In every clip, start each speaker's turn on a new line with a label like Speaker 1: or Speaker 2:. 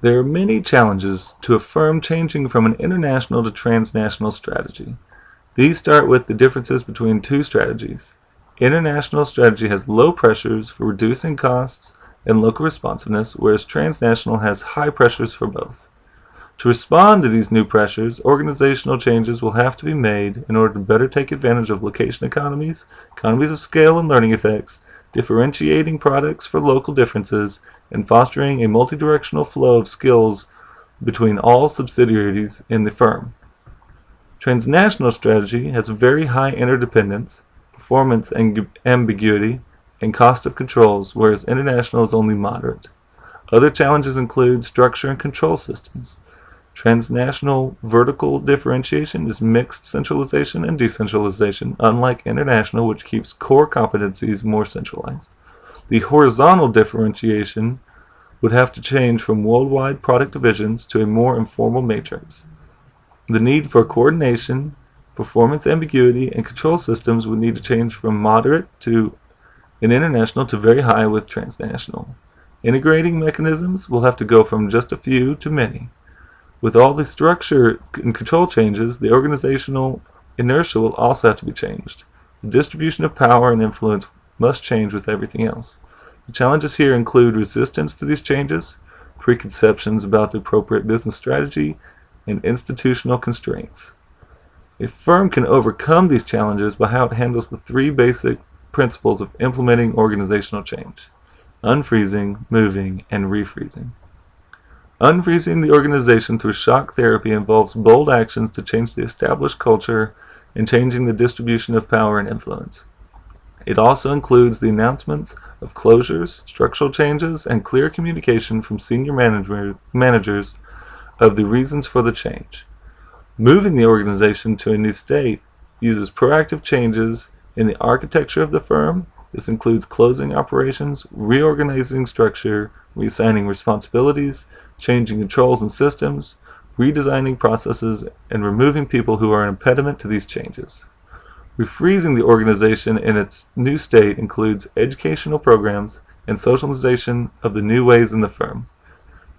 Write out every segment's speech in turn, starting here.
Speaker 1: There are many challenges to a firm changing from an international to transnational strategy. These start with the differences between two strategies. International strategy has low pressures for reducing costs and local responsiveness, whereas transnational has high pressures for both. To respond to these new pressures, organizational changes will have to be made in order to better take advantage of location economies, economies of scale and learning effects, differentiating products for local differences, and fostering a multidirectional flow of skills between all subsidiaries in the firm. Transnational strategy has very high interdependence, performance ambiguity, and cost of controls, whereas international is only moderate. Other challenges include structure and control systems. Transnational vertical differentiation is mixed centralization and decentralization, unlike international, which keeps core competencies more centralized. The horizontal differentiation would have to change from worldwide product divisions to a more informal matrix. The need for coordination, performance ambiguity, and control systems would need to change from moderate in international to very high with transnational. Integrating mechanisms will have to go from just a few to many. With all the structure and control changes, the organizational inertia will also have to be changed. The distribution of power and influence must change with everything else. The challenges here include resistance to these changes, preconceptions about the appropriate business strategy, and institutional constraints. A firm can overcome these challenges by how it handles the three basic principles of implementing organizational change: unfreezing, moving, and refreezing. Unfreezing the organization through shock therapy involves bold actions to change the established culture and changing the distribution of power and influence. It also includes the announcements of closures, structural changes, and clear communication from senior managers of the reasons for the change. Moving the organization to a new state uses proactive changes in the architecture of the firm. This includes closing operations, reorganizing structure, reassigning responsibilities, changing controls and systems, redesigning processes, and removing people who are an impediment to these changes. Refreezing the organization in its new state includes educational programs and socialization of the new ways in the firm.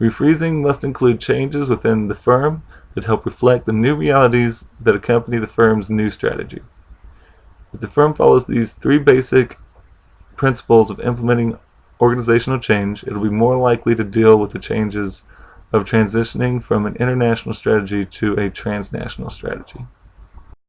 Speaker 1: Refreezing must include changes within the firm that help reflect the new realities that accompany the firm's new strategy. If the firm follows these three basic principles of implementing organizational change, it will be more likely to deal with the changes of transitioning from an international strategy to a transnational strategy.